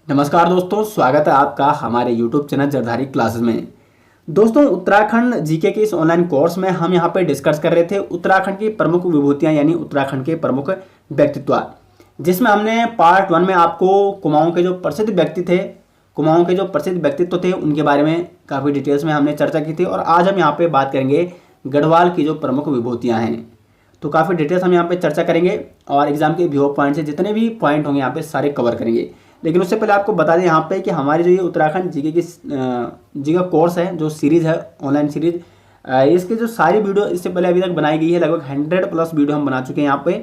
नमस्कार दोस्तों, स्वागत है आपका हमारे YouTube चैनल जरधारी क्लासेस में। दोस्तों, उत्तराखंड जीके के इस ऑनलाइन कोर्स में हम यहाँ पे डिस्कस कर रहे थे उत्तराखंड की प्रमुख विभूतियाँ यानी उत्तराखंड के प्रमुख व्यक्तित्व, जिसमें हमने पार्ट 1 में आपको कुमाऊँ के जो प्रसिद्ध व्यक्ति थे, कुमाऊँ के जो प्रसिद्ध व्यक्तित्व थे उनके बारे में काफ़ी डिटेल्स में हमने चर्चा की थी। और आज हम यहाँ पे बात करेंगे गढ़वाल की जो प्रमुख विभूतियाँ हैं। तो काफ़ी डिटेल्स हम यहाँ पे चर्चा करेंगे और एग्जाम के व्यू पॉइंट से जितने भी पॉइंट होंगे यहाँ पे सारे कवर करेंगे। लेकिन उससे पहले आपको बता दें यहाँ पे कि हमारी जो ये उत्तराखंड जीके की जीके कोर्स है, जो सीरीज़ है ऑनलाइन सीरीज, इसके जो सारी वीडियो इससे पहले अभी तक बनाई गई है, लगभग 100+ वीडियो हम बना चुके हैं यहाँ पे।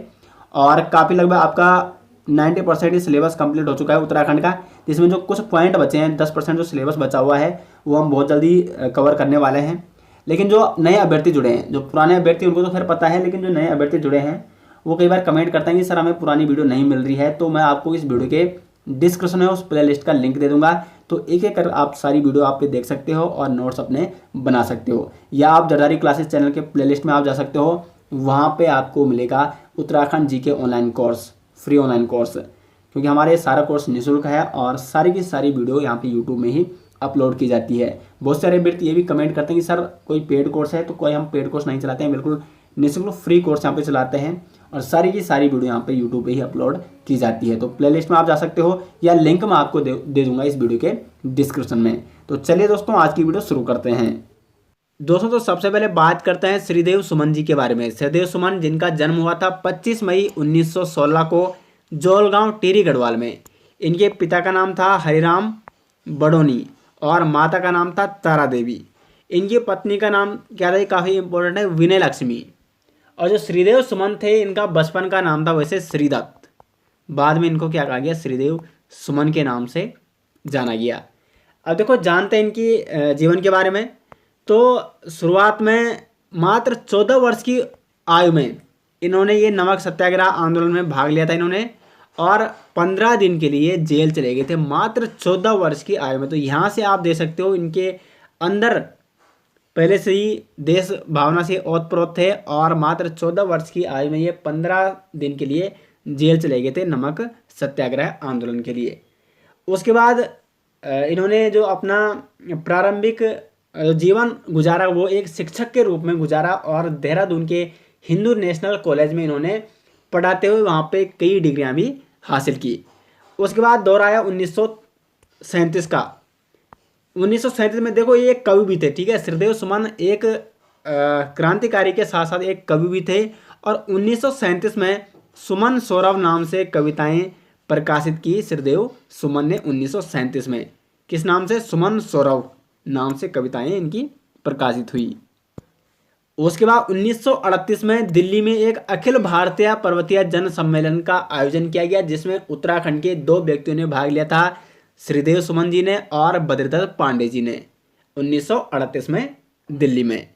और काफ़ी लगभग आपका 90% ही सिलेबस कंप्लीट हो चुका है उत्तराखंड का, जिसमें जो कुछ पॉइंट बचे हैं 10% जो सिलेबस बचा हुआ है वो हम बहुत जल्दी कवर करने वाले हैं। लेकिन जो नए अभ्यर्थी जुड़े हैं, जो पुराने अभ्यर्थी उनको तो खैर पता है, लेकिन जो नए अभ्यर्थी जुड़े हैं वो कई बार कमेंट करते हैं कि सर हमें पुरानी वीडियो नहीं मिल रही है। तो मैं आपको इस वीडियो के डिस्क्रिप्शन में उस प्लेलिस्ट का लिंक दे दूंगा, तो एक एक कर आप सारी वीडियो आप पे देख सकते हो और नोट्स अपने बना सकते हो। या आप जरधारी क्लासेस चैनल के प्लेलिस्ट में आप जा सकते हो, वहाँ पे आपको मिलेगा Uttarakhand GK online course, free online course, क्योंकि हमारे सारा कोर्स निःशुल्क है और सारी की सारी वीडियो यहाँ पे यूट्यूब में ही अपलोड की जाती है। बहुत सारे व्यक्ति ये भी कमेंट करते हैं कि सर कोई पेड कोर्स है, तो कोई हम पेड कोर्स नहीं चलाते हैं, बिल्कुल निःशुल्क फ्री कोर्स यहाँ पे चलाते हैं और सारी की सारी वीडियो यहाँ पे यूट्यूब पे ही अपलोड की जाती है। तो प्लेलिस्ट में आप जा सकते हो या लिंक मैं आपको दे दूंगा इस वीडियो के डिस्क्रिप्शन में। तो चलिए दोस्तों, आज की वीडियो शुरू करते हैं। दोस्तों, तो सबसे पहले बात करते हैं श्रीदेव सुमन जी के बारे में। श्रीदेव सुमन, जिनका जन्म हुआ था 25 मई 1916 को जोलगांव टिहरी गढ़वाल में। इनके पिता का नाम था हरिराम बडोनी और माता का नाम था तारा देवी। इनकी पत्नी का नाम क्या था, काफ़ी इंपॉर्टेंट है, विनय लक्ष्मी। और जो श्रीदेव सुमन थे, इनका बचपन का नाम था वैसे श्रीदत्त, बाद में इनको क्या कहा गया, श्रीदेव सुमन के नाम से जाना गया। अब देखो, जानते हैं इनकी जीवन के बारे में। तो शुरुआत में मात्र 14 वर्ष की आयु में इन्होंने ये नमक सत्याग्रह आंदोलन में भाग लिया था इन्होंने, और 15 दिन के लिए जेल चले गए थे, मात्र 14 वर्ष की आयु में। तो यहाँ से आप देख सकते हो इनके अंदर पहले से ही देश भावना से ओतप्रोत थे, और मात्र 14 वर्ष की आयु में ये 15 दिन के लिए जेल चले गए थे नमक सत्याग्रह आंदोलन के लिए। उसके बाद इन्होंने जो अपना प्रारंभिक जीवन गुजारा वो एक शिक्षक के रूप में गुजारा, और देहरादून के हिंदू नेशनल कॉलेज में इन्होंने पढ़ाते हुए वहाँ पे कई डिग्रियाँ भी हासिल की। उसके बाद दौर आया 1937 का। 1937 में देखो, ये एक कवि भी थे, ठीक है। श्रीदेव सुमन एक क्रांतिकारी के साथ साथ एक कवि भी थे, और 1937 में सुमन सौरभ नाम से कविताएं प्रकाशित की श्रीदेव सुमन ने 1937 में। किस नाम से? सुमन सौरभ नाम से कविताएं इनकी प्रकाशित हुई। उसके बाद 1938 में दिल्ली में एक अखिल भारतीय पर्वतीय जन सम्मेलन का आयोजन किया गया, जिसमें उत्तराखंड के 2 व्यक्तियों ने भाग लिया था, श्रीदेव सुमन जी ने और बद्रीदत्त पांडे जी ने, 1938 में दिल्ली में।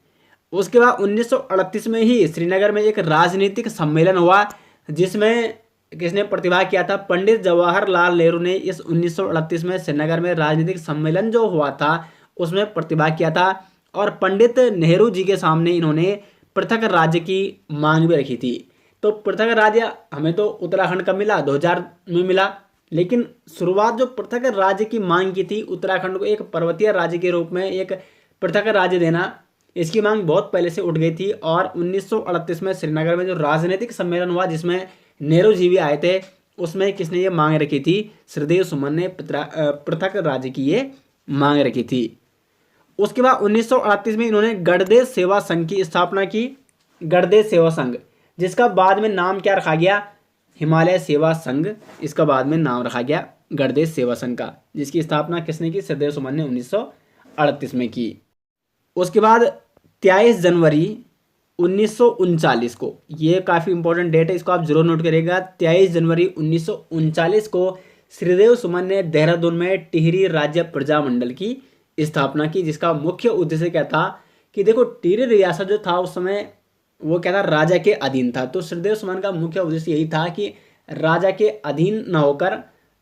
उसके बाद 1938 में ही श्रीनगर में एक राजनीतिक सम्मेलन हुआ, जिसमें किसने प्रतिभाग किया था? पंडित जवाहरलाल नेहरू ने इस 1938 में श्रीनगर में राजनीतिक सम्मेलन जो हुआ था उसमें प्रतिभाग किया था, और पंडित नेहरू जी के सामने इन्होंने पृथक राज्य की मांग भी रखी थी। तो पृथक राज्य हमें तो उत्तराखंड का मिला, 2000 में मिला, लेकिन शुरुआत जो पृथक राज्य की मांग की थी, उत्तराखंड को एक पर्वतीय राज्य के रूप में एक पृथक राज्य देना, इसकी मांग बहुत पहले से उठ गई थी। और 1938 में श्रीनगर में जो राजनीतिक सम्मेलन हुआ जिसमें नेहरू जी भी आए थे, उसमें किसने ये मांग रखी थी? श्रीदेव सुमन ने पृथक राज्य की ये मांग रखी थी। उसके बाद 1938 में इन्होंने गणदेश सेवा संघ की स्थापना की, गणदेश सेवा संघ, जिसका बाद में नाम क्या रखा गया? हिमालय सेवा संघ। इसका बाद में नाम रखा गया गणदेश सेवा संघ का, जिसकी स्थापना किसने की? श्रीदेव सुमन ने 1938 में की। उसके बाद 23 जनवरी 1939 को, ये काफ़ी इंपॉर्टेंट डेट है, इसको आप जरूर नोट करिएगा। 23 जनवरी 1939 को श्रीदेव सुमन ने देहरादून में टिहरी राज्य प्रजामंडल की स्थापना की, जिसका मुख्य उद्देश्य क्या था कि देखो, टिहरी रियासत जो था उस समय वो क्या था, राजा के अधीन था। तो श्रीदेव सुमन का मुख्य उद्देश्य यही था कि राजा के अधीन न होकर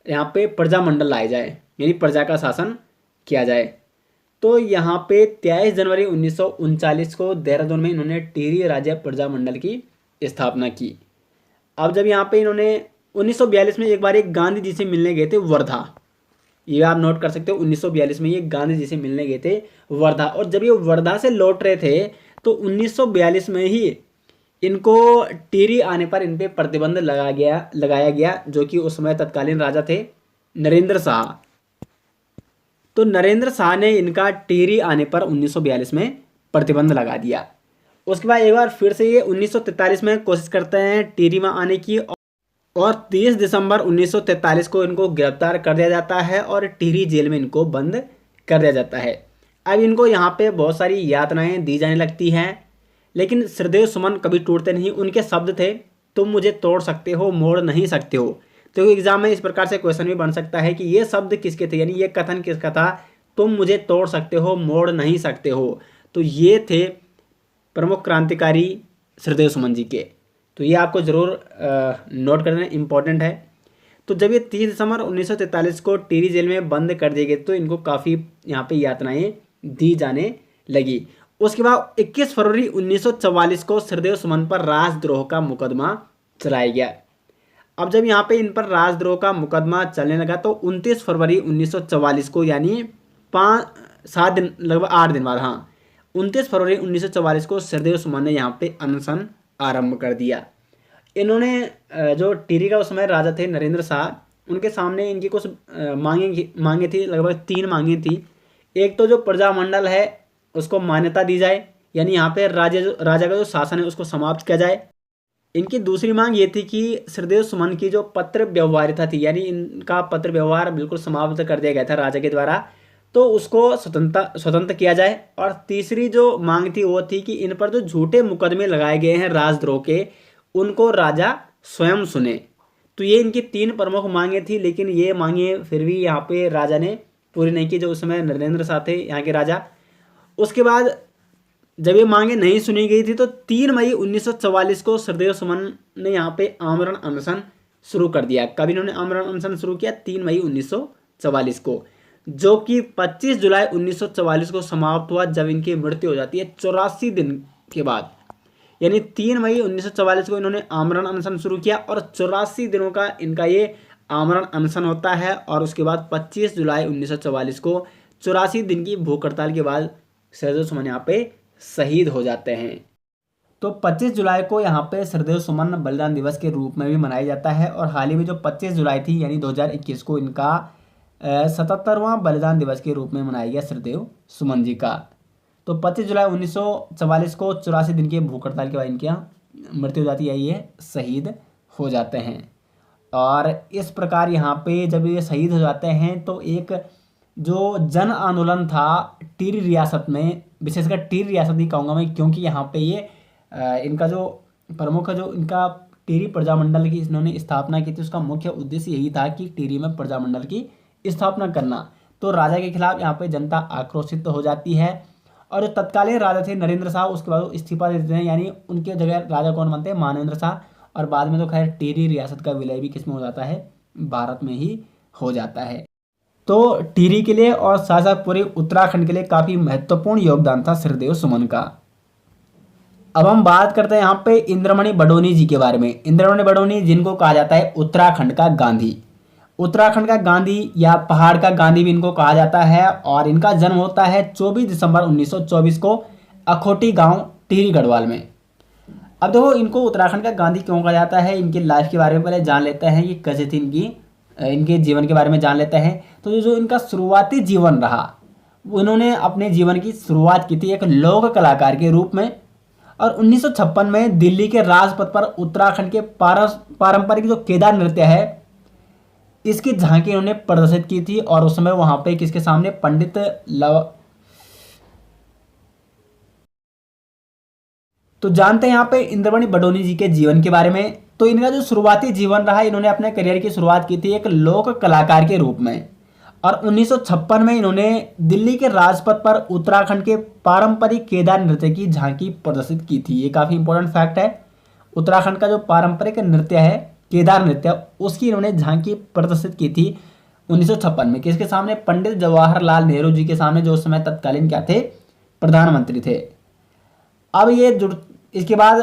यहाँ पे प्रजामंडल लाया जाए, यानी प्रजा का शासन किया जाए। तो यहाँ पे 23 जनवरी 1939 को देहरादून में इन्होंने टिहरी राज्य प्रजामंडल की स्थापना की। अब जब यहाँ पे इन्होंने 1942 में एक बार एक गांधी जी से मिलने गए थे वर्धा, ये आप नोट कर सकते हो। 1942 में ये गांधी जी से मिलने गए थे वर्धा, और जब ये वर्धा से लौट रहे थे तो 1942 में ही इनको टिहरी आने पर इन पे प्रतिबंध लगाया गया, जो कि उस समय तत्कालीन राजा थे नरेंद्र शाह। तो नरेंद्र शाह ने इनका टिहरी आने पर 1942 में प्रतिबंध लगा दिया। उसके बाद एक बार फिर से ये 1943 में कोशिश करते हैं टिहरी में आने की, और 30 दिसंबर 1943 को इनको गिरफ्तार कर दिया जाता है और टिहरी जेल में इनको बंद कर दिया जाता है। अब इनको यहाँ पे बहुत सारी यातनाएं दी जाने लगती हैं, लेकिन श्रीदेव सुमन कभी टूटते नहीं। उनके शब्द थे, तुम मुझे तोड़ सकते हो, मोड़ नहीं सकते हो। तो एग्जाम में इस प्रकार से क्वेश्चन भी बन सकता है कि ये शब्द किसके थे, यानी ये कथन किसका था, तुम मुझे तोड़ सकते हो, मोड़ नहीं सकते हो। तो ये थे प्रमुख क्रांतिकारी श्रीदेव सुमन जी के। तो ये आपको ज़रूर नोट करना इम्पोर्टेंट है। तो जब ये 30 दिसंबर 1943 को टिहरी जेल में बंद कर दिए गए तो इनको काफ़ी यहाँ पे यातनाएं दी जाने लगी। उसके बाद 21 फरवरी 1944 को श्रीदेव सुमन पर राजद्रोह का मुकदमा चलाया गया। अब जब यहाँ पे इन पर राजद्रोह का मुकदमा चलने लगा तो 29 फरवरी 1944 को, यानी 5-7 दिन, लगभग 8 दिन बाद, हाँ, 29 फरवरी 1944 को श्रीदेव सुमन ने यहाँ पे अनशन आरंभ कर दिया। इन्होंने जो टिहरी का उस समय राजा थे नरेंद्र शाह, उनके सामने इनकी कुछ मांगे थी, लगभग 3 मांगे थी। एक तो जो प्रजामंडल है उसको मान्यता दी जाए, यानी यहाँ पे राजा का जो शासन है उसको समाप्त किया जाए। इनकी दूसरी मांग ये थी कि श्रीदेव सुमन की जो पत्र व्यवहारिता थी, यानी इनका पत्र व्यवहार बिल्कुल समाप्त कर दिया गया था राजा के द्वारा, तो उसको स्वतंत्र किया जाए। और तीसरी जो मांग थी वो थी कि इन पर जो झूठे मुकदमे लगाए गए हैं राजद्रोह के, उनको राजा स्वयं सुने। तो ये इनकी 3 प्रमुख मांगे थी, लेकिन ये मांगे फिर भी यहाँ पे राजा ने पूरी नहीं की, जो उस समय नरेंद्र शाह थे यहाँ के राजा। उसके बाद जब ये मांगे नहीं सुनी गई थी तो 3 मई 1944 को श्रीदेव सुमन ने यहाँ पे आमरण अनशन शुरू कर दिया। कब इन्होंने आमरण अनशन शुरू किया? 3 मई 1944 को, जो कि 25 जुलाई 1944 को समाप्त हुआ, जब इनकी मृत्यु हो जाती है 84 दिन के बाद। यानी 3 मई 1944 को इन्होंने आमरण अनशन शुरू किया और 84 दिनों का इनका ये आमरण अनशन होता है। और उसके बाद 25 जुलाई 1944 को 84 दिन की भूख हड़ताल के बाद श्रीदेव सुमन यहाँ पे शहीद हो जाते हैं। तो 25 जुलाई को यहाँ पे श्रीदेव सुमन बलिदान दिवस के रूप में भी मनाया जाता है। और हाल ही में जो 25 जुलाई थी यानी 2021 को इनका 77वां बलिदान दिवस के रूप में मनाया गया श्रीदेव सुमन जी का। तो 25 जुलाई 1944 को 84 दिन के भूख हड़ताल के बाद इनकी मृत्यु हो जाती है, ये शहीद हो जाते हैं। और इस प्रकार यहाँ पे जब ये शहीद हो जाते हैं तो एक जो जन आंदोलन था टिहरी रियासत में, विशेषकर टिहरी रियासत ही कहूँगा मैं, क्योंकि यहाँ पे ये इनका जो प्रमुख जो इनका टिहरी प्रजामंडल की इन्होंने स्थापना की थी, उसका मुख्य उद्देश्य यही था कि टिहरी में प्रजामंडल की स्थापना करना। तो राजा के खिलाफ यहाँ पे जनता आक्रोशित हो जाती है और जो तत्कालीन राजा थे नरेंद्र शाह, उसके बाद वो इस्तीफा दे देते हैं, यानी उनके जगह राजा कौन बनते हैं? मानेंद्र शाह। और बाद में तो खैर टिहरी रियासत का विलय भी किसमें हो जाता है? भारत में ही हो जाता है। तो टिहरी के लिए और साथ साथ पूरे उत्तराखंड के लिए काफ़ी महत्वपूर्ण योगदान था श्रीदेव सुमन का। अब हम बात करते हैं यहाँ पे इंद्रमणि बडोनी जी के बारे में। इंद्रमणि बडोनी, जिनको कहा जाता है उत्तराखंड का गांधी, उत्तराखंड का गांधी या पहाड़ का गांधी भी इनको कहा जाता है। और इनका जन्म होता है 24 दिसंबर 1924 को अखोटी गांव टिहरी गढ़वाल में। अब देखो, इनको उत्तराखंड का गांधी क्यों कहा जाता है, इनकी लाइफ के बारे में पहले जान लेते हैं कि कैसे थी इनके जीवन के बारे में जान लेते हैं। तो जो इनका शुरुआती जीवन रहा, उन्होंने अपने जीवन की शुरुआत की थी एक लोक कलाकार के रूप में। और 1956 में दिल्ली के राजपथ पर उत्तराखंड के पारंपरिक जो केदार नृत्य है, इसकी झांकी इन्होंने प्रदर्शित की थी। और उस समय वहां पे किसके सामने? पंडित तो जानते हैं यहाँ पे इंद्रमणि बडोनी जी के जीवन के बारे में। तो इनका जो शुरुआती जीवन रहा, इन्होंने अपने करियर की शुरुआत की थी एक लोक कलाकार के रूप में। और 1956 में इन्होंने दिल्ली के राजपथ पर उत्तराखंड के पारंपरिक केदार नृत्य की झांकी प्रदर्शित की थी। ये काफ़ी इंपॉर्टेंट फैक्ट है। उत्तराखंड का जो पारंपरिक नृत्य है केदार नृत्य, उसकी इन्होंने झांकी प्रदर्शित की थी 1956 में। किसके सामने? पंडित जवाहरलाल नेहरू जी के सामने, जो उस समय तत्कालीन क्या थे? प्रधानमंत्री थे। अब ये इसके बाद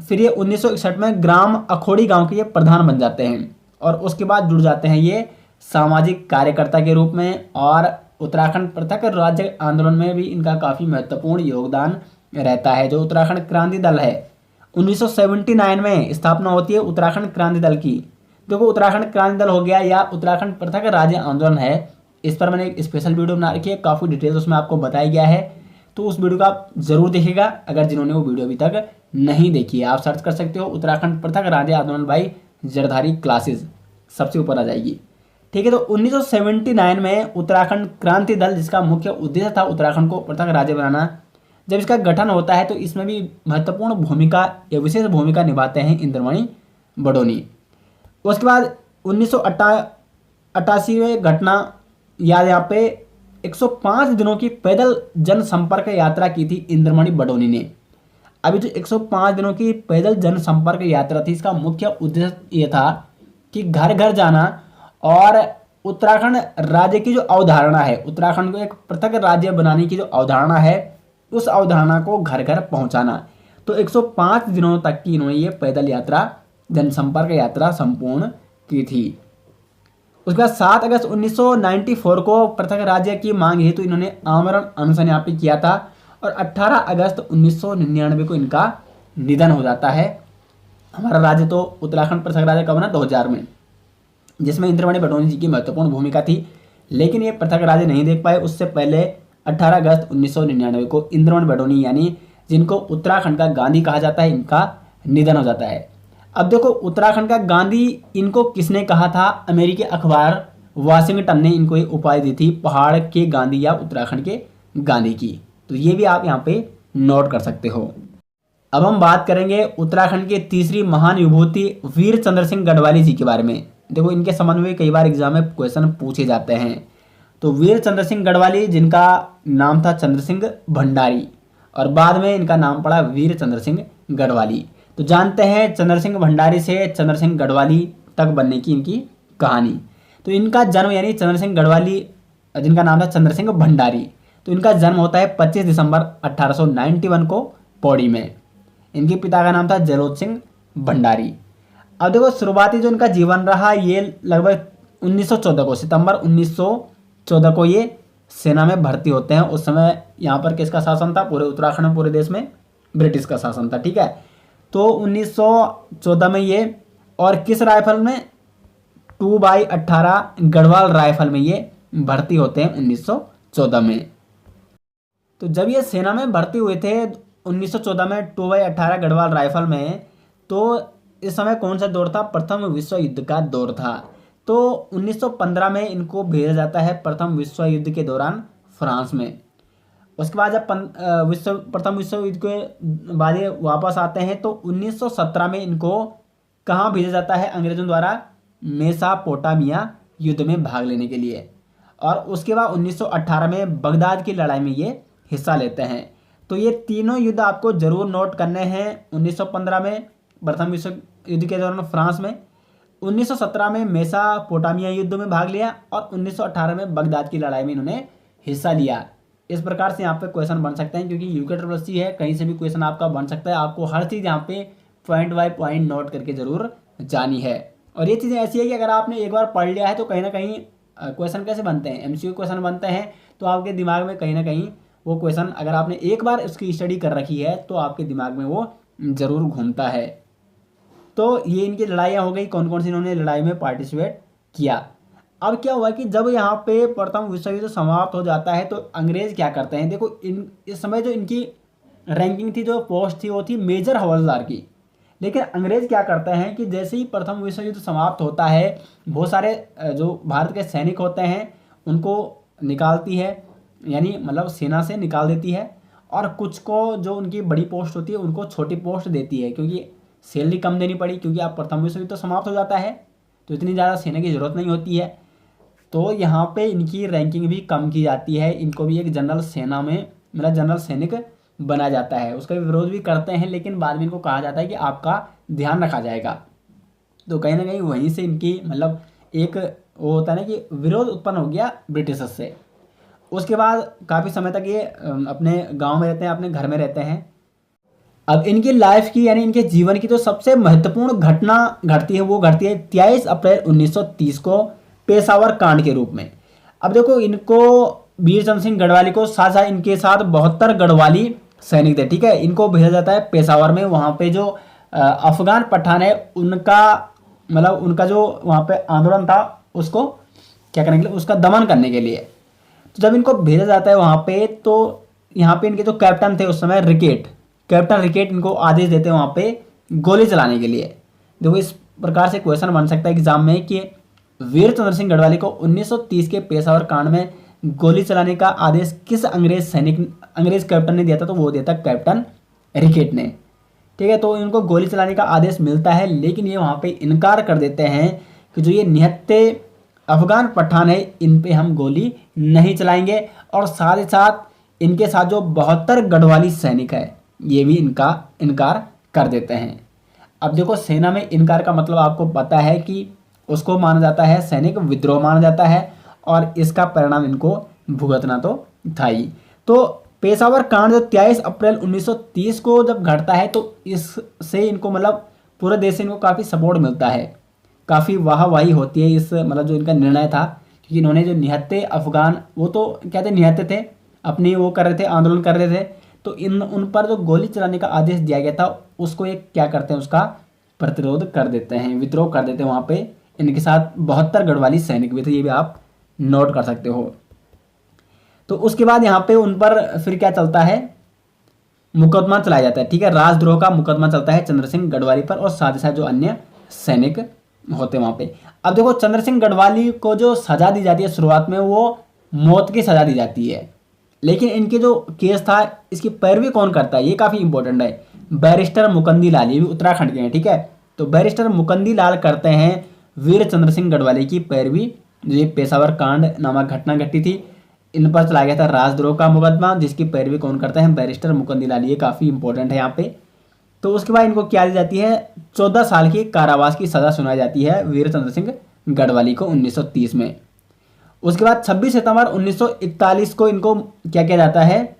फिर ये 1961 में ग्राम अखोड़ी गांव के ये प्रधान बन जाते हैं। और उसके बाद जुड़ जाते हैं ये सामाजिक कार्यकर्ता के रूप में, और उत्तराखंड पृथक राज्य आंदोलन में भी इनका काफ़ी महत्वपूर्ण योगदान रहता है। जो उत्तराखंड क्रांति दल है, 1979 में स्थापना होती है उत्तराखंड क्रांति दल की। देखो उत्तराखंड क्रांति दल हो गया या उत्तराखंड पृथक राज्य आंदोलन है, इस पर मैंने एक स्पेशल वीडियो बना रखी है, काफ़ी डिटेल्स उसमें आपको बताया गया है, तो उस वीडियो का आप जरूर देखिएगा अगर जिन्होंने वो वीडियो अभी तक नहीं देखी है। आप सर्च कर सकते हो उत्तराखंड पृथक राज्य आंदोलन बाई जरधारी क्लासेस, सबसे ऊपर आ जाएगी। ठीक है, तो 1979 में उत्तराखंड क्रांति दल, जिसका मुख्य उद्देश्य था उत्तराखंड को पृथक राज्य बनाना, जब इसका गठन होता है तो इसमें भी महत्वपूर्ण भूमिका या विशेष भूमिका निभाते हैं इंद्रमणि बडोनी। उसके बाद 1988 में घटना याद, यहाँ पे 105 दिनों की पैदल जनसंपर्क यात्रा की थी इंद्रमणि बडोनी ने। अभी जो 105 दिनों की पैदल जनसंपर्क यात्रा थी, इसका मुख्य उद्देश्य ये था कि घर घर जाना और उत्तराखंड राज्य की जो अवधारणा है, उत्तराखंड को एक पृथक राज्य बनाने की जो अवधारणा है, उस अवधारणा को घर घर पहुंचाना। तो 105 दिनों तक की इन्होंने ये पैदल यात्रा, जनसंपर्क यात्रा संपूर्ण की थी। उसके बाद 7 अगस्त 1994 को पृथक राज्य की मांग हेतु इन्होंने आमरण अनशन यहाँ पे किया था, और 18 अगस्त 1999 को इनका निधन हो जाता है। हमारा राज्य तो उत्तराखंड पृथक राज्य कब बना, 2000 में, जिसमें इंद्रमणि बडोनी जी की महत्वपूर्ण भूमिका थी, लेकिन ये पृथक राज्य नहीं देख पाए। उससे पहले 18 अगस्त 1999 को इंद्रमणि बडोनी, यानी जिनको उत्तराखंड का गांधी कहा जाता है, इनका निधन हो जाता है। अब देखो उत्तराखंड का गांधी इनको किसने कहा था, अमेरिकी अखबार वाशिंगटन ने इनको ये उपाधि दी थी, पहाड़ के गांधी या उत्तराखंड के गांधी की। तो ये भी आप यहाँ पे नोट कर सकते हो। अब हम बात करेंगे उत्तराखंड के तीसरी महान विभूति वीर चंद्र सिंह गढ़वाली जी के बारे में। देखो इनके संबंध में कई बार एग्जाम में क्वेश्चन पूछे जाते हैं। तो वीर चंद्र सिंह गढ़वाली, जिनका नाम था चंद्र सिंह भंडारी, और बाद में इनका नाम पड़ा वीर चंद्र सिंह गढ़वाली। तो जानते हैं चंद्र सिंह भंडारी से चंद्र सिंह गढ़वाली तक बनने की इनकी कहानी। तो इनका जन्म, यानी चंद्र सिंह गढ़वाली जिनका नाम था चंद्र सिंह भंडारी, तो इनका जन्म होता है 25 दिसंबर 1891 को पौड़ी में। इनके पिता का नाम था जलोत सिंह भंडारी। अब देखो शुरुआती जो इनका जीवन रहा, ये लगभग 1914 को, सितंबर 1914 को ये सेना में भर्ती होते हैं। उस समय यहाँ पर किसका शासन था, पूरे उत्तराखंड में, पूरे देश में ब्रिटिश का शासन था। ठीक है, तो 1914 में ये, और किस राइफल में, 2x18 गढ़वाल राइफल में ये भर्ती होते हैं 1914 में। तो जब ये सेना में भर्ती हुए थे 1914 में 2x18 गढ़वाल राइफल में, तो इस समय कौन सा दौर था, प्रथम विश्व युद्ध का दौर था। तो 1915 में इनको भेजा जाता है प्रथम विश्व युद्ध के दौरान फ्रांस में। उसके बाद जब प्रथम विश्व युद्ध के बाद ये वापस आते हैं, तो 1917 में इनको कहाँ भेजा जाता है अंग्रेजों द्वारा, मेसोपोटामिया युद्ध में भाग लेने के लिए। और उसके बाद 1918 में बगदाद की लड़ाई में ये हिस्सा लेते हैं। तो ये तीनों युद्ध आपको जरूर नोट करने हैं। 1915 में प्रथम विश्व युद्ध के दौरान फ्रांस में, 1917 में मेसोपोटामिया युद्ध में भाग लिया, और 1918 में बगदाद की लड़ाई में इन्होंने हिस्सा लिया। इस प्रकार से यहाँ पे क्वेश्चन बन सकते हैं, क्योंकि UKSSC है, कहीं से भी क्वेश्चन आपका बन सकता है। आपको हर चीज़ यहाँ पे पॉइंट बाय पॉइंट नोट करके जरूर जानी है। और ये चीज़ें ऐसी है कि अगर आपने एक बार पढ़ लिया है तो कहीं ना कहीं क्वेश्चन कैसे बनते हैं, MCQ क्वेश्चन बनते हैं, तो आपके दिमाग में कहीं ना कहीं वो क्वेश्चन, अगर आपने एक बार उसकी स्टडी कर रखी है तो आपके दिमाग में वो जरूर घूमता है। तो ये इनकी लड़ाइयाँ हो गई, कौन कौन सी इन्होंने लड़ाई में पार्टिसिपेट किया। अब क्या हुआ कि जब यहाँ पे प्रथम विश्व युद्ध समाप्त हो जाता है, तो अंग्रेज क्या करते हैं, देखो इस समय जो इनकी रैंकिंग थी, जो पोस्ट थी, वो थी मेजर हवलदार की। लेकिन अंग्रेज क्या करते हैं कि जैसे ही प्रथम विश्व युद्ध समाप्त होता है, बहुत सारे जो भारत के सैनिक होते हैं उनको निकालती है, यानी मतलब सेना से निकाल देती है, और कुछ को जो उनकी बड़ी पोस्ट होती है उनको छोटी पोस्ट देती है, क्योंकि सैलरी कम देनी पड़ी, क्योंकि आप प्रथम विश्व युद्ध तो समाप्त हो जाता है तो इतनी ज़्यादा सेना की ज़रूरत नहीं होती है। तो यहाँ पे इनकी रैंकिंग भी कम की जाती है, इनको भी एक जनरल सेना में, मतलब जनरल सैनिक बना जाता है। उसका विरोध भी करते हैं, लेकिन बाद में इनको कहा जाता है कि आपका ध्यान रखा जाएगा। तो कहीं ना कहीं वहीं से इनकी मतलब एक वो होता है ना कि विरोध उत्पन्न हो गया ब्रिटिशर्स से। उसके बाद काफ़ी समय तक ये अपने गांव में रहते हैं, अपने घर में रहते हैं। अब इनकी लाइफ की, यानी इनके जीवन की जो सबसे महत्वपूर्ण घटना घटती है, वो घटती है 23 अप्रैल 1930 को पेशावर कांड के रूप में। अब देखो, इनको वीर चंद्र सिंह गढ़वाली को साथ साथ इनके साथ 72 गढ़वाली सैनिक थे, ठीक है। इनको भेजा जाता है पेशावर में, वहाँ पे जो अफगान पठान है उनका मतलब उनका जो वहाँ पे आंदोलन था उसको क्या करने के लिए, उसका दमन करने के लिए। तो जब इनको भेजा जाता है वहाँ पे, तो यहाँ पे इनके जो कैप्टन थे उस समय कैप्टन रिकेट इनको आदेश देते हैं वहाँ पे गोली चलाने के लिए। देखो, इस प्रकार से क्वेश्चन बन सकता है एग्जाम में कि वीर चंद्र सिंह गढ़वाली को 1930 के पेशावर कांड में गोली चलाने का आदेश किस अंग्रेज कैप्टन ने दिया था, तो वो दिया था कैप्टन रिकेट ने, ठीक है। तो इनको गोली चलाने का आदेश मिलता है, लेकिन ये वहाँ पे इनकार कर देते हैं कि जो ये निहत्थे अफगान पठान है इन पे हम गोली नहीं चलाएंगे, और साथ ही साथ इनके साथ जो 72 गढ़वाली सैनिक है ये भी इनका इनकार कर देते हैं। अब देखो, सेना में इनकार का मतलब आपको पता है कि उसको माना जाता है सैनिक विद्रोह माना जाता है, और इसका परिणाम इनको भुगतना तो था ही। तो पेशावर कांड जो 23 अप्रैल 1930 को जब घटता है, तो इससे इनको मतलब पूरे देश से इनको काफ़ी सपोर्ट मिलता है, काफ़ी वाहवाही होती है इस मतलब जो इनका निर्णय था, क्योंकि इन्होंने जो निहत्थे अफगान, वो तो कहते निहत्थे थे, अपनी वो कर रहे थे, आंदोलन कर रहे थे, तो उन पर जो गोली चलाने का आदेश दिया गया था उसको एक क्या करते हैं, उसका प्रतिरोध कर देते हैं, विद्रोह कर देते हैं। वहाँ पे इनके साथ 72 गढ़वाली सैनिक भी थे, ये भी आप नोट कर सकते हो। तो उसके बाद यहाँ पे उन पर फिर क्या चलता है, मुकदमा चलाया जाता है, ठीक है। राजद्रोह का मुकदमा चलता है चंद्र सिंह गढ़वाली पर, और साथ ही साथ जो अन्य सैनिक होते हैं वहाँ पे। अब देखो, चंद्र सिंह गढ़वाली को जो सजा दी जाती है शुरुआत में, वो मौत की सजा दी जाती है, लेकिन इनके जो केस था इसकी पैरवी कौन करता है, ये काफ़ी इंपॉर्टेंट है। बैरिस्टर मुकंदी लाल, ये भी उत्तराखंड के हैं, ठीक है। तो बैरिस्टर मुकंदी लाल करते हैं वीर चंद्र सिंह गढ़वाली की पैरवी। जो ये पेशावर कांड नामक घटना घटी थी, इन पर चलाया गया था राजद्रोह का मुकदमा, जिसकी पैरवी कौन करते हैं, बैरिस्टर मुकंदी लाल, ये काफ़ी इंपॉर्टेंट है यहाँ पे। तो उसके बाद इनको क्या दी जाती है, 14 साल की कारावास की सज़ा सुनाई जाती है वीर चंद्र सिंह गढ़वाली को 1930 में। उसके बाद 26 सितंबर 1941 को इनको क्या किया जाता है,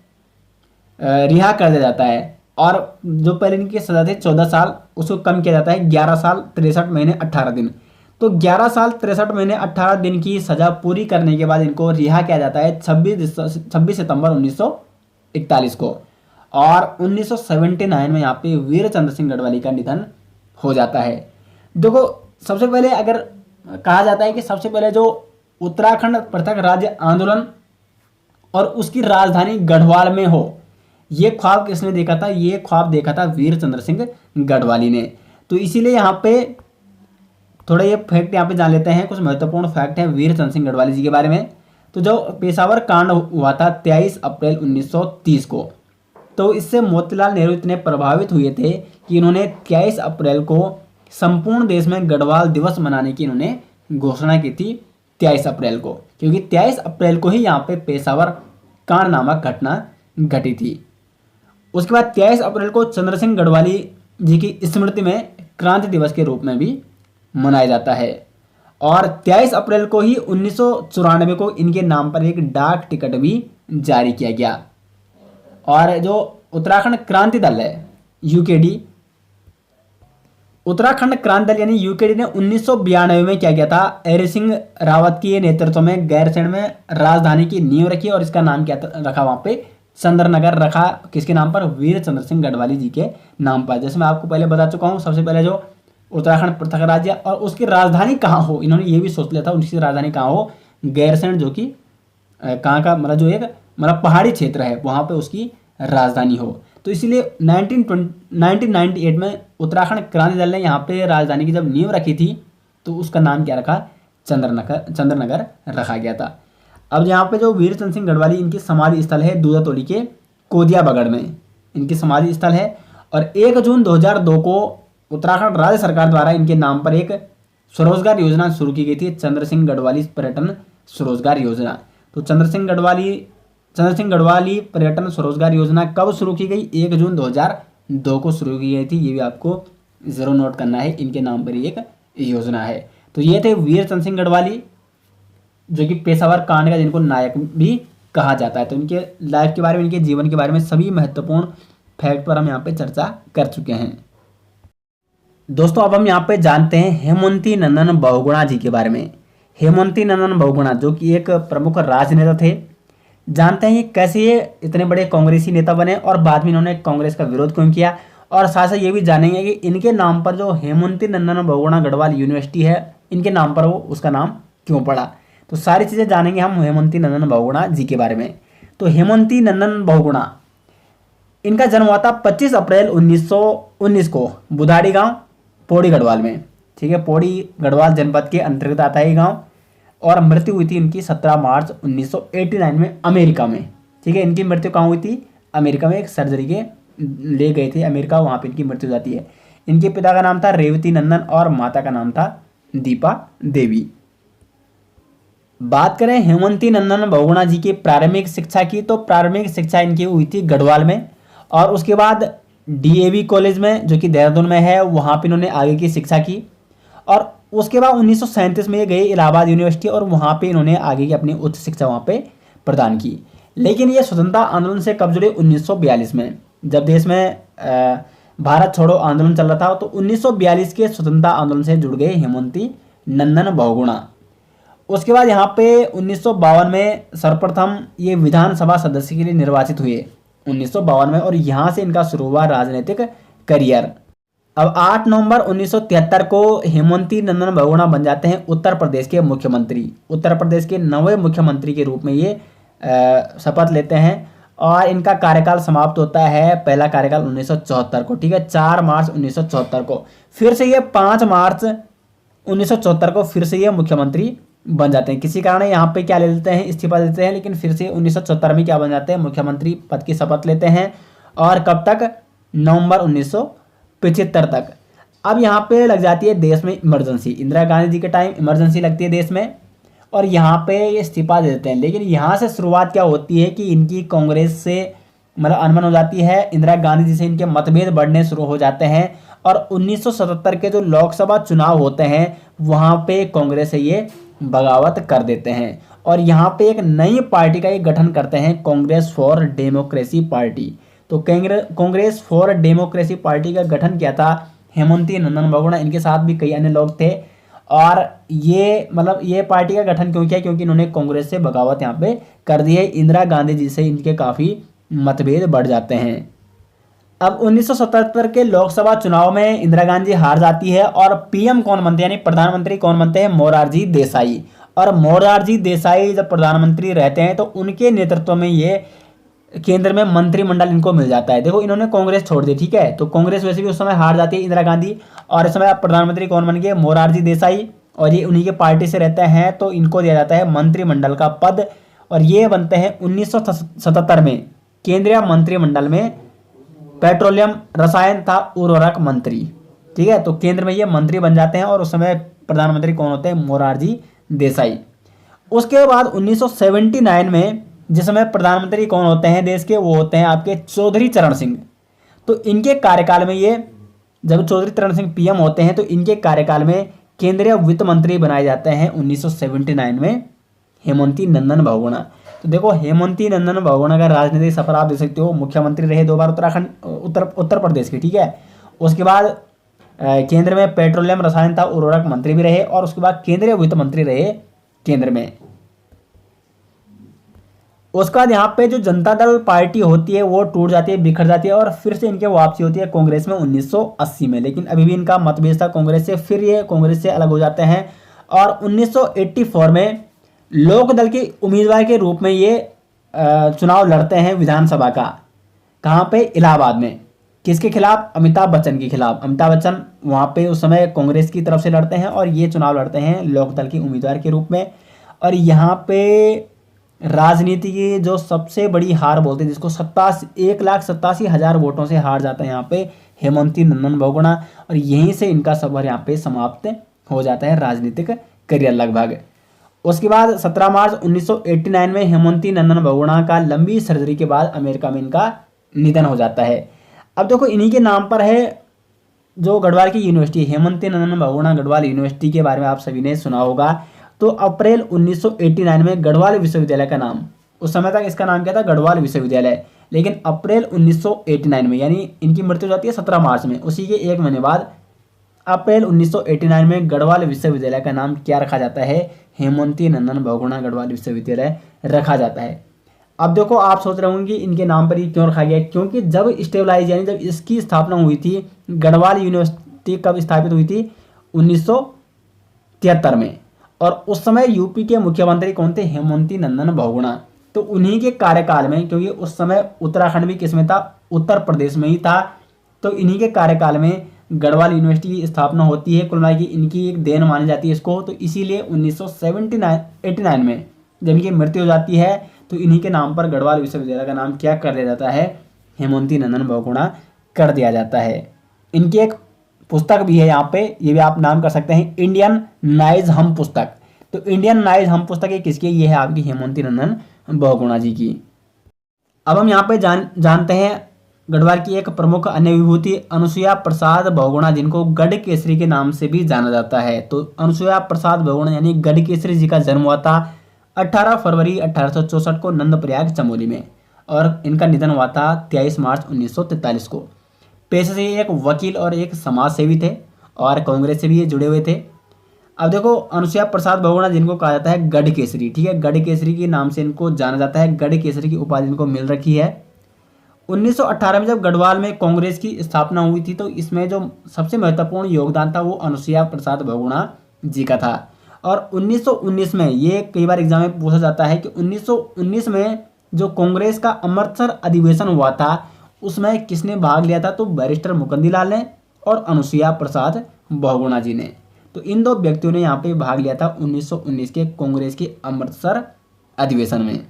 रिहा कर दिया जाता है, और जो पहले इनकी सज़ा थी 14 साल, उसको कम किया जाता है 11 साल 63 महीने 18 दिन। तो 11 साल 63 महीने 18 दिन की सज़ा पूरी करने के बाद इनको रिहा किया जाता है 26 सितंबर 1941 को, और 1979 में यहाँ पे वीर चंद्र सिंह गढ़वाली का निधन हो जाता है। देखो, सबसे पहले अगर कहा जाता है कि सबसे पहले जो उत्तराखंड पृथक राज्य आंदोलन और उसकी राजधानी गढ़वाल में हो, ये ख्वाब किसने देखा था, ये ख्वाब देखा था वीर चंद्र सिंह गढ़वाली ने। तो इसीलिए यहाँ पे थोड़ा ये फैक्ट यहाँ पे जान लेते हैं, कुछ महत्वपूर्ण फैक्ट है वीर चंद्र सिंह गढ़वाली जी के बारे में। तो जो पेशावर कांड हुआ था 23 अप्रैल 1930 को, तो इससे मोतीलाल नेहरू इतने प्रभावित हुए थे कि इन्होंने 23 अप्रैल को संपूर्ण देश में गढ़वाल दिवस मनाने की इन्होंने घोषणा की थी 23 अप्रैल को, क्योंकि 23 अप्रैल को ही यहाँ पे पेशावर कांड नामक घटना घटी थी। उसके बाद 23 अप्रैल को चंद्र सिंह गढ़वाली जी की स्मृति में क्रांति दिवस के रूप में भी मनाया जाता है, और 23 अप्रैल को ही 1994 को इनके नाम पर एक डाक टिकट भी जारी किया गया। और जो उत्तराखंड क्रांति दल है यूकेडी, उत्तराखंड क्रांति दल यानी यूकेडी ने 1992 में क्या किया था, हरि सिंह रावत के नेतृत्व में गैरसैंण में राजधानी की नींव रखी, और इसका नाम क्या रखा वहाँ पे, चंद्रनगर रखा। किसके नाम पर, वीर चंद्र सिंह गढ़वाली जी के नाम पर। जैसे मैं आपको पहले बता चुका हूँ, सबसे पहले जो उत्तराखंड पृथक राज्य और उसकी राजधानी कहाँ हो, इन्होंने ये भी सोच लिया था उनकी राजधानी कहाँ हो, गैरसैंण, जो कि कहाँ का मतलब जो एक मतलब पहाड़ी क्षेत्र है, वहाँ पे उसकी राजधानी हो। तो इसीलिए 1998 में उत्तराखंड क्रांति दल ने यहाँ पे राजधानी की जब नींव रखी थी, तो उसका नाम क्या रखा, चंद्रनगर रखा गया था। अब यहाँ पे जो वीर चंद्र सिंह गढ़वाली, इनकी समाधि स्थल है दूधातोली के कोदिया बगड़ में इनकी समाधि स्थल है, और 1 जून 2002 को उत्तराखंड राज्य सरकार द्वारा इनके नाम पर एक स्वरोजगार योजना शुरू की गई थी, चंद्र सिंह गढ़वाली पर्यटन स्वरोजगार योजना। तो चंद्र सिंह गढ़वाली पर्यटन स्वरोजगार योजना कब शुरू की गई, 1 जून 2002 को शुरू की गई थी। ये भी आपको जरूर नोट करना है, इनके नाम पर ही एक योजना है। तो ये थे वीर चंद्र सिंह गढ़वाली, जो कि पेशावर कांड का जिनको नायक भी कहा जाता है। तो इनके लाइफ के बारे में, इनके जीवन के बारे में सभी महत्वपूर्ण फैक्ट पर हम यहाँ पे चर्चा कर चुके हैं। दोस्तों, अब हम यहाँ पे जानते हैं हेमवती नंदन बहुगुणा जी के बारे में। हेमंती नंदन बहुगुणा जो कि एक प्रमुख राजनेता थे। जानते हैं ये कैसे ये इतने बड़े कांग्रेसी नेता बने और बाद में इन्होंने कांग्रेस का विरोध क्यों किया, और साथ साथ ये भी जानेंगे कि इनके नाम पर जो हेमंती नंदन बहुगुणा गढ़वाल यूनिवर्सिटी है, इनके नाम पर वो उसका नाम क्यों पड़ा। तो सारी चीज़ें जानेंगे हम हेमंती नंदन बहुगुणा जी के बारे में। तो हेमंती नंदन बहुगुणा, इनका जन्म हुआ था 25 अप्रैल 1919 को बुधाड़ी गांव पौड़ी गढ़वाल में। ठीक है, पौड़ी गढ़वाल जनपद के अंतर्गत आता है ये गांव। और मृत्यु हुई थी इनकी 17 मार्च 1989 में अमेरिका में। ठीक है, इनकी मृत्यु कहाँ हुई थी? अमेरिका में, एक सर्जरी के ले गए थे अमेरिका, वहाँ पे इनकी मृत्यु हो जाती है। इनके पिता का नाम था रेवती नंदन और माता का नाम था दीपा देवी। बात करें हेमंती नंदन बहुगुणा जी की प्रारंभिक शिक्षा की, तो प्रारंभिक शिक्षा इनकी हुई थी गढ़वाल में, और उसके बाद डीएवी कॉलेज में जो कि देहरादून में है, वहाँ पे इन्होंने आगे की शिक्षा की। और उसके बाद 1937 में ये गए इलाहाबाद यूनिवर्सिटी और वहाँ पे इन्होंने आगे की अपनी उच्च शिक्षा वहाँ पे प्रदान की। लेकिन ये स्वतंत्रता आंदोलन से कब जुड़े? 1942 में, जब देश में भारत छोड़ो आंदोलन चल रहा था, तो 1942 के स्वतंत्रता आंदोलन से जुड़ गए हेमंती नंदन बहुगुणा। उसके बाद यहाँ पे 1952 में सर्वप्रथम ये विधानसभा सदस्य के लिए निर्वाचित हुए 1952 में, और यहाँ से इनका शुरू हुआ राजनीतिक करियर। अब 8 नवंबर 1973 को हेमंती नंदन बहुगुणा बन जाते हैं उत्तर प्रदेश के मुख्यमंत्री। उत्तर प्रदेश के 9वें मुख्यमंत्री के रूप में ये शपथ लेते हैं, और इनका कार्यकाल समाप्त होता है, पहला कार्यकाल 1974 को। ठीक है, 4 मार्च 1974 को। फिर से ये 5 मार्च 1974 को फिर से ये मुख्यमंत्री बन जाते हैं। किसी कारण यहाँ पे क्या ले लेते हैं? इस्तीफा देते हैं, लेकिन फिर से 1974 में क्या बन जाते हैं? मुख्यमंत्री पद की शपथ लेते हैं। और कब तक? नवंबर 1975 तक। अब यहाँ पे लग जाती है देश में इमरजेंसी, इंदिरा गांधी जी के टाइम इमरजेंसी लगती है देश में, और यहाँ पे ये इस्तीफा दे देते हैं। लेकिन यहाँ से शुरुआत क्या होती है कि इनकी कांग्रेस से मतलब अनबन हो जाती है, इंदिरा गांधी जी से इनके मतभेद बढ़ने शुरू हो जाते हैं, और 1977 के जो लोकसभा चुनाव होते हैं वहाँ पे कांग्रेस से ये बगावत कर देते हैं, और यहाँ पे एक नई पार्टी का ये गठन करते हैं, कांग्रेस फॉर डेमोक्रेसी पार्टी। तो कांग्रेस फॉर डेमोक्रेसी पार्टी का गठन किया था हेमंती नंदन बहुगुणा, इनके साथ भी कई अन्य लोग थे। और ये मतलब ये पार्टी का गठन क्यों किया? क्योंकि इन्होंने कांग्रेस से बगावत यहाँ पे कर दी है, इंदिरा गांधी जी से इनके काफ़ी मतभेद बढ़ जाते हैं। अब 1977 के लोकसभा चुनाव में इंदिरा गांधी हार जाती है, और पीएम कौन बनते हैं, यानी प्रधानमंत्री कौन बनते हैं? मोरारजी देसाई। और मोरारजी देसाई जब प्रधानमंत्री रहते हैं तो उनके नेतृत्व में ये केंद्र में मंत्रिमंडल इनको मिल जाता है। देखो, इन्होंने कांग्रेस छोड़ दी, ठीक है, तो कांग्रेस वैसे भी उस समय हार जाती है इंदिरा गांधी, और इस समय प्रधानमंत्री कौन बन गए? मोरारजी देसाई, और ये उन्हीं के पार्टी से रहते हैं, तो इनको दिया जाता है मंत्रिमंडल का पद, और ये बनते हैं 1977 में केंद्रीय मंत्रिमंडल में पेट्रोलियम, रसायन तथा उर्वरक मंत्री। ठीक है, तो केंद्र में ये मंत्री बन जाते हैं, और उस समय प्रधानमंत्री कौन होते हैं? मोरारजी देसाई। उसके बाद 1979 में जिस समय प्रधानमंत्री कौन होते हैं देश के? वो होते हैं आपके चौधरी चरण सिंह। तो इनके कार्यकाल में ये जब चौधरी चरण सिंह पीएम होते हैं तो इनके कार्यकाल में केंद्रीय वित्त मंत्री बनाए जाते हैं 1979 में हेमंती नंदन बहुगुणा। तो देखो, हेमंती नंदन बहुगुणा का राजनीतिक सफर आप देख सकते हो, मुख्यमंत्री रहे 2 बार उत्तराखंड उत्तर प्रदेश के। ठीक है, उसके बाद केंद्र में पेट्रोलियम, रसायन तथा उर्वरक मंत्री भी रहे, और उसके बाद केंद्रीय वित्त मंत्री रहे केंद्र में। उसके बाद यहाँ पे जो जनता दल पार्टी होती है वो टूट जाती है, बिखर जाती है, और फिर से इनके वापसी होती है कांग्रेस में 1980 में। लेकिन अभी भी इनका मतभेद था कांग्रेस से, फिर ये कांग्रेस से अलग हो जाते हैं, और 1984 में लोकदल के उम्मीदवार के रूप में ये चुनाव लड़ते हैं विधानसभा का। कहाँ पे? इलाहाबाद में। किसके खिलाफ? अमिताभ बच्चन के खिलाफ। अमिताभ बच्चन वहाँ पे उस समय कांग्रेस की तरफ से लड़ते हैं, और ये चुनाव लड़ते हैं लोकदल के उम्मीदवार के रूप में। और यहाँ पे राजनीति की जो सबसे बड़ी हार बोलते हैं, जिसको 1,87,000 वोटों से हार जाता है यहाँ पे हेमंती नंदन बहुगुणा, और यहीं से इनका सफर यहाँ पे समाप्त हो जाता है राजनीतिक करियर लगभग। उसके बाद 17 मार्च 1989 में हेमंती नंदन बहुगुणा का लंबी सर्जरी के बाद अमेरिका में इनका निधन हो जाता है। अब देखो, इन्हीं के नाम पर है जो गढ़वाल की यूनिवर्सिटी हेमंती नंदन बहुगुणा गढ़वाल यूनिवर्सिटी के बारे में आप सभी ने सुना होगा। तो अप्रैल 1989 में गढ़वाल विश्वविद्यालय का नाम, उस समय तक इसका नाम क्या था? गढ़वाल विश्वविद्यालय। लेकिन अप्रैल 1989 में, यानी इनकी मृत्यु हो जाती है 17 मार्च में, उसी के 1 महीने बाद अप्रैल 1989 में गढ़वाल विश्वविद्यालय का नाम क्या रखा जाता है? हेमवती नंदन बहुगुणा गढ़वाल विश्वविद्यालय रखा जाता है। अब देखो आप सोच रहे होंगे कि इनके नाम पर ये क्यों रखा गया, क्योंकि जब स्टेबलाइज यानी जब इसकी स्थापना हुई थी, गढ़वाल यूनिवर्सिटी कब स्थापित हुई थी? 1973 में। और उस समय यूपी के मुख्यमंत्री कौन थे? हेमवती नंदन बहुगुणा। तो उन्हीं के कार्यकाल में, क्योंकि उस समय उत्तराखंड भी किसमें था? उत्तर प्रदेश में ही था। तो इन्हीं के कार्यकाल में गढ़वाल यूनिवर्सिटी की स्थापना होती है। कुल मिला के इनकी एक देन मानी जाती है इसको। तो इसीलिए 1989 में जब इनकी मृत्यु हो जाती है तो इन्हीं के नाम पर गढ़वाल विश्वविद्यालय का नाम क्या कर दिया जाता है? हेमवती नंदन बहुगुणा कर दिया जाता है। इनकी एक पुस्तक भी है यहाँ पे, ये भी आप नाम कर सकते हैं, इंडियन नाइज हम पुस्तक। तो इंडियन नाइज हम पुस्तक ये किसकी? ये है आपकी हेमवती नंदन बहुगुणा जी की। अब हम यहाँ पे जानते हैं गढ़वाल की एक प्रमुख अन्य विभूति अनुसुईया प्रसाद बहुगुणा, जिनको गढ़ केसरी के नाम से भी जाना जाता है। तो अनुसुईया प्रसाद बहुगुणा यानी गढ़ केसरी जी का जन्म हुआ था 18 फरवरी 1864 को नंदप्रयाग चमोली में, और इनका निधन हुआ था 23 मार्च 1943 को। पेशे से एक वकील और एक समाज सेवी थे और कांग्रेस से भी ये जुड़े हुए थे। अब देखो अनुसुईया प्रसाद बहुगुणा जिनको कहा जाता है गढ़ केसरी, ठीक है, गढ़ केसरी के नाम से इनको जाना जाता है। गढ़ केसरी की उपाधि इनको मिल रखी है। 1918 में जब गढ़वाल में कांग्रेस की स्थापना हुई थी तो इसमें जो सबसे महत्वपूर्ण योगदान था वो अनुसुईया प्रसाद बहुगुणा जी का था। और 1919 में, ये कई बार एग्जाम में पूछा जाता है कि 1919 में जो कांग्रेस का अमृतसर अधिवेशन हुआ था उसमें किसने भाग लिया था? तो बैरिस्टर मुकुंदलाल ने और अनुसुईया प्रसाद बहुगुणा जी ने। तो इन दो व्यक्तियों ने यहाँ पे भाग लिया था 1919 के कांग्रेस के अमृतसर अधिवेशन में।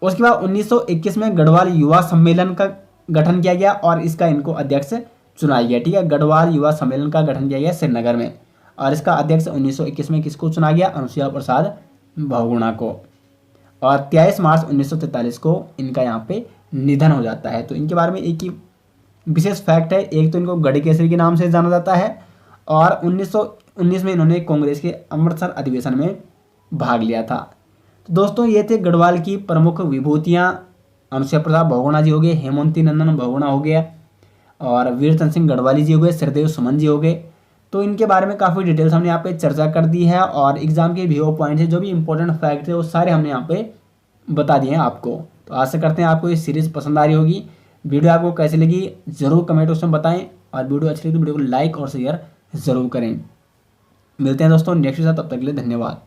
उसके बाद 1921 में गढ़वाल युवा सम्मेलन का गठन किया गया और इसका इनको अध्यक्ष चुना गया, ठीक है। गढ़वाल युवा सम्मेलन का गठन किया गया श्रीनगर में और इसका अध्यक्ष 1921 में किसको चुना गया? अनुसुईया प्रसाद बहुगुणा को। और 23 मार्च 1943 को इनका यहाँ पे निधन हो जाता है। तो इनके बारे में एक ही विशेष फैक्ट है, एक तो इनको गढ़ केसरी के नाम से जाना जाता है और 1919 में इन्होंने कांग्रेस के अमृतसर अधिवेशन में भाग लिया था। तो दोस्तों ये थे गढ़वाल की प्रमुख विभूतियाँ। अनुसुईया प्रसाद बहुगुणा जी हो गए, हेमवती नंदन बहुगुणा हो गया और वीरचंद सिंह गढ़वाली जी हो गए, श्रीदेव सुमन जी हो गए। तो इनके बारे में काफ़ी डिटेल्स हमने यहाँ पे चर्चा कर दी है और एग्जाम के वीओ पॉइंट है, जो भी इंपॉर्टेंट फैक्ट है वो सारे हमने यहाँ पे बता दिए हैं आपको। तो आशा करते हैं आपको ये सीरीज़ पसंद आ रही होगी। वीडियो आपको कैसी लगी ज़रूर कमेंट बॉक्स में बताएं और वीडियो अच्छी लगी तो वीडियो को लाइक और शेयर ज़रूर करें। मिलते हैं दोस्तों नेक्स्ट के साथ, तब तक के लिए धन्यवाद।